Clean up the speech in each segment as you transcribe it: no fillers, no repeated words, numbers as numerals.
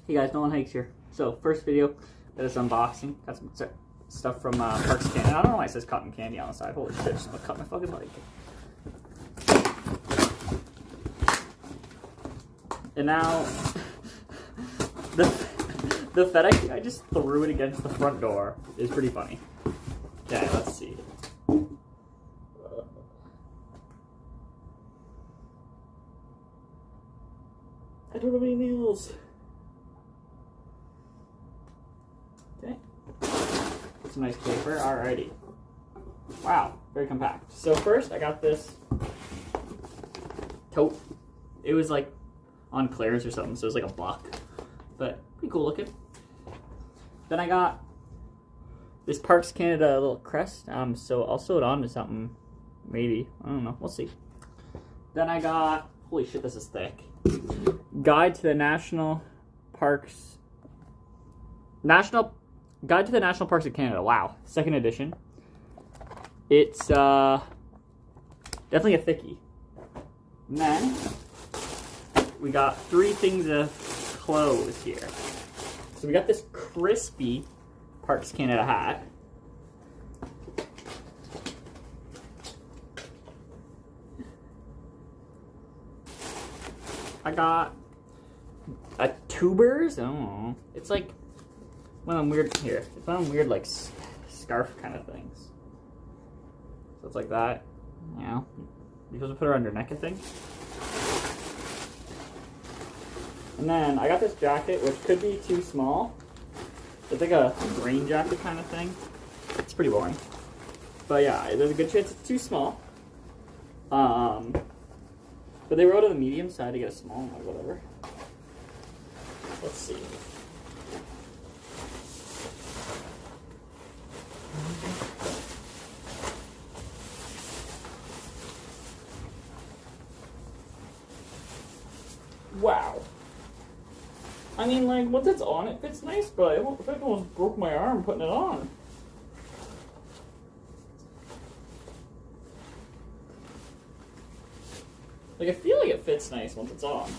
Hey guys, Nolan Hikes here. So, first video, got this unboxing. Got some stuff from Parks Canada. I don't know why it says cotton candy on the side. Holy shit, just gonna cut my fucking leg. And now, the FedEx guy just threw it against the front door. It's pretty funny. Okay, let's see. I don't have any nails. Okay. Some nice paper. Alrighty. Wow, very compact. So first I got this tote. It was like on Claire's or something, so it was like $1, but pretty cool looking. Then I got this Parks Canada little crest. So I'll sew it on to something, maybe. I don't know. We'll see. Then I got, holy shit, this is thick. Guide to the National Parks of Canada. Wow, 2nd edition. It's definitely a thickie. And then we got 3 things of clothes here. So we got this crispy Parks Canada hat. I got a tubers. I don't know. It's like one of them weird here. It's one of them weird like scarf kind of things. So it's like that. You know, you're supposed to put it around your neck, I think. And then I got this jacket, which could be too small. It's like a rain jacket kind of thing. It's pretty boring. But yeah, there's a good chance it's too small. But they wrote on the medium side to get a small one or whatever. Let's see. Wow. I mean, like, once it's on, it fits nice, but I almost broke my arm putting it on. Like, I feel like it fits nice once it's on.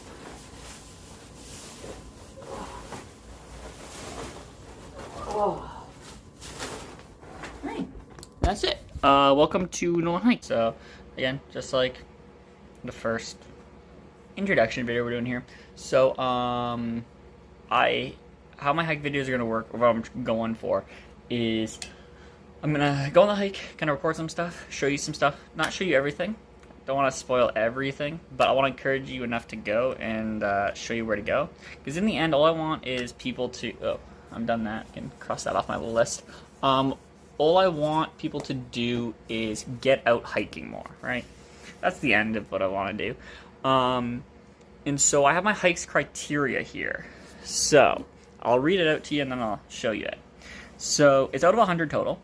Oh. Alright. That's it. Welcome to Nolan Hikes. So, again, just like the first introduction video we're doing here. So, how my hike videos are gonna work, or what I'm going for, is I'm gonna go on the hike, kind of record some stuff, show you some stuff, not show you everything. Don't want to spoil everything, but I want to encourage you enough to go and show you where to go. Because in the end, all I want is people to... Oh, I'm done that. I can cross that off my list. All I want people to do is get out hiking more, right? That's the end of what I want to do. And so I have my hikes criteria here. So I'll read it out to you and then I'll show you it. So it's out of 100 total.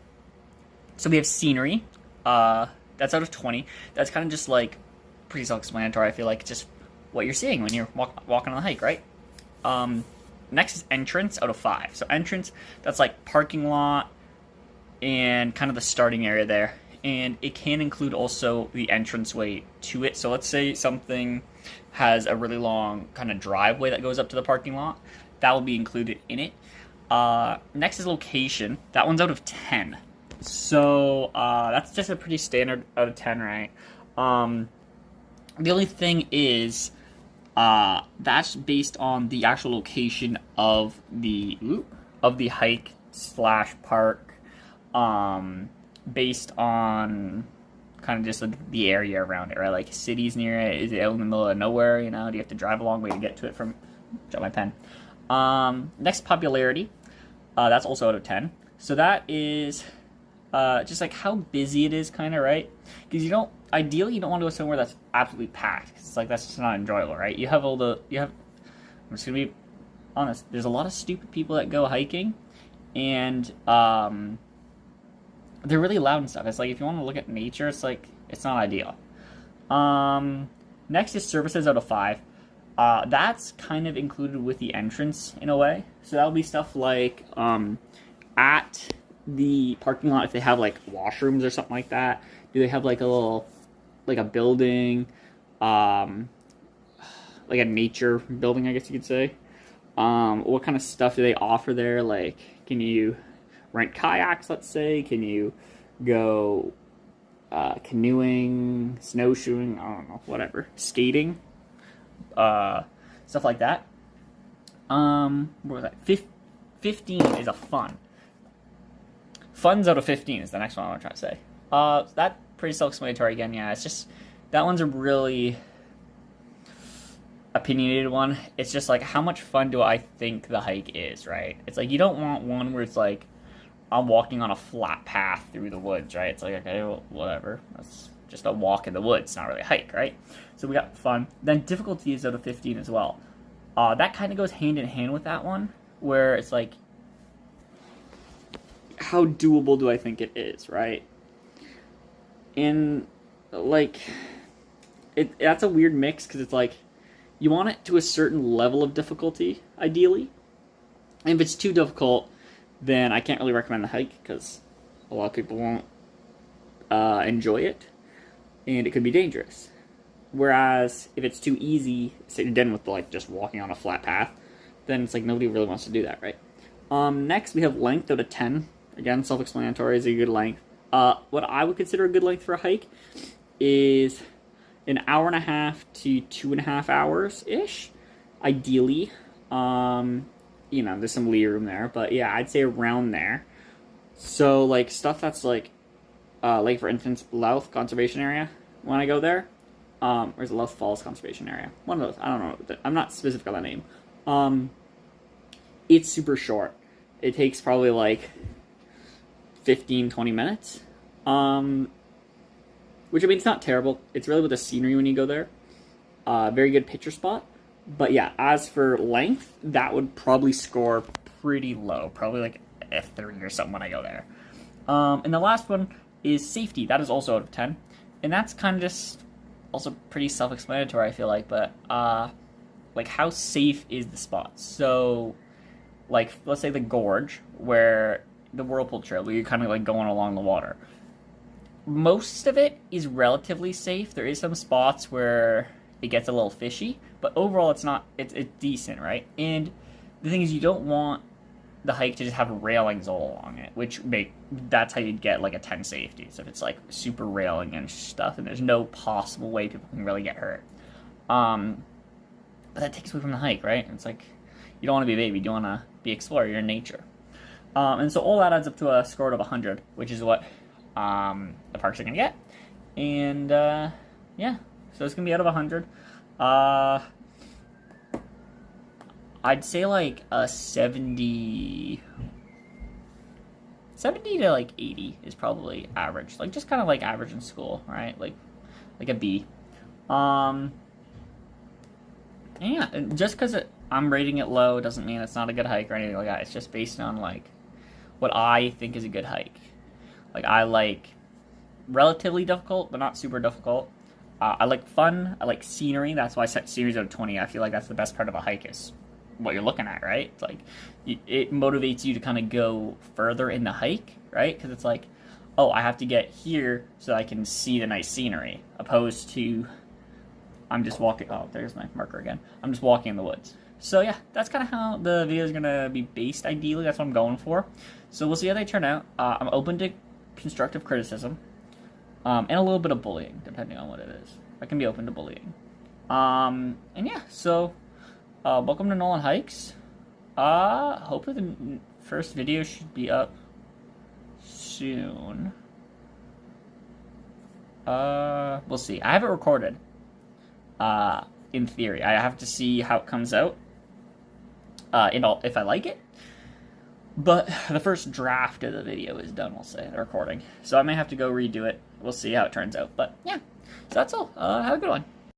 So we have scenery. That's out of 20. That's kind of just like pretty self-explanatory. I feel like it's just what you're seeing when you're walking on the hike, right? Next is entrance out of 5. So entrance, that's like parking lot and kind of the starting area there. And it can include also the entranceway to it. So let's say something has a really long kind of driveway that goes up to the parking lot. That will be included in it. Next is location. That one's out of 10. So, that's just a pretty standard out of 10, right? The only thing is, that's based on the actual location of the hike / park, based on kind of just the area around it, right? Like cities near it, is it out in the middle of nowhere, you know? Do you have to drive a long way to get to it from, drop my pen. Next, popularity, that's also out of 10. So that is... just like how busy it is, kind of, right? Because ideally you don't want to go somewhere that's absolutely packed. It's like that's just not enjoyable, right? I'm just gonna be honest. There's a lot of stupid people that go hiking, and they're really loud and stuff. It's like if you want to look at nature, it's like it's not ideal. Next is services out of 5. That's kind of included with the entrance in a way. So that'll be stuff like at the parking lot, if they have like washrooms or something like that. Do they have like a little, like a building, like a nature building, I guess you could say. What kind of stuff do they offer there? Like, can you rent kayaks, let's say? Can you go canoeing, snowshoeing, I don't know, whatever, skating, stuff like that. What was that? 15 is a fun. Fun's out of 15 is the next one I want to try to say. That pretty self-explanatory again. Yeah, it's just that one's a really opinionated one. It's just like, how much fun do I think the hike is, right? It's like, you don't want one where it's like, I'm walking on a flat path through the woods, right? It's like, okay, well, whatever. That's just a walk in the woods, not really a hike, right? So we got fun. Then difficulty is out of 15 as well. That kind of goes hand in hand with that one, where it's like, how doable do I think it is, right? And like, that's a weird mix, because it's like, you want it to a certain level of difficulty, ideally. And if it's too difficult, then I can't really recommend the hike, because a lot of people won't enjoy it, and it could be dangerous. Whereas if it's too easy, say you're done with like just walking on a flat path, then it's like nobody really wants to do that, right? Next we have length out of 10. Again, self-explanatory, is a good length. What I would consider a good length for a hike is an hour and a half to 2.5 hours ish, ideally. You know, there's some lee room there, but yeah, I'd say around there. So like stuff that's like for instance, Louth Conservation Area. When I go there, or is it Louth Falls Conservation Area? One of those. I don't know. I'm not specific on the name. It's super short. It takes probably like 15-20 minutes. Which, I mean, it's not terrible. It's really with the scenery when you go there. Very good picture spot. But yeah, as for length, that would probably score pretty low. Probably like F3 or something when I go there. And the last one is safety. That is also out of 10. And that's kind of just also pretty self-explanatory, I feel like. But, like, how safe is the spot? So, like, let's say the gorge, where the whirlpool trail, where you're kind of like going along the water. Most of it is relatively safe. There is some spots where it gets a little fishy, but overall it's not, it's decent, right? And the thing is, you don't want the hike to just have railings all along it, that's how you'd get like a 10 safety. So if it's like super railing and stuff, and there's no possible way people can really get hurt. But that takes away from the hike, right? It's like, you don't want to be a baby, you don't want to be an explorer, you're in nature. And so all that adds up to a score of 100, which is what the parks are going to get. And, yeah, so it's going to be out of 100. I'd say like a 70 to like 80 is probably average. Like, just kind of like average in school, right? Like a B. Yeah, just because I'm rating it low doesn't mean it's not a good hike or anything like that. It's just based on like what I think is a good hike. Like, I like relatively difficult, but not super difficult. I like fun. I like scenery. That's why I set scenery out of 20. I feel like that's the best part of a hike, is what you're looking at, right? It's like, it motivates you to kind of go further in the hike, right? Because it's like, oh, I have to get here so I can see the nice scenery, opposed to I'm just walking. Oh, there's my marker again. I'm just walking in the woods. So yeah, that's kind of how the video is going to be based, ideally. That's what I'm going for. So we'll see how they turn out. I'm open to constructive criticism, and a little bit of bullying, depending on what it is. I can be open to bullying. And yeah, so welcome to Nolan Hikes. Hopefully the first video should be up soon. We'll see. I have it recorded. In theory, I have to see how it comes out. If I like it. But the first draft of the video is done, we'll say, the recording. So I may have to go redo it. We'll see how it turns out. But yeah, so that's all. Have a good one.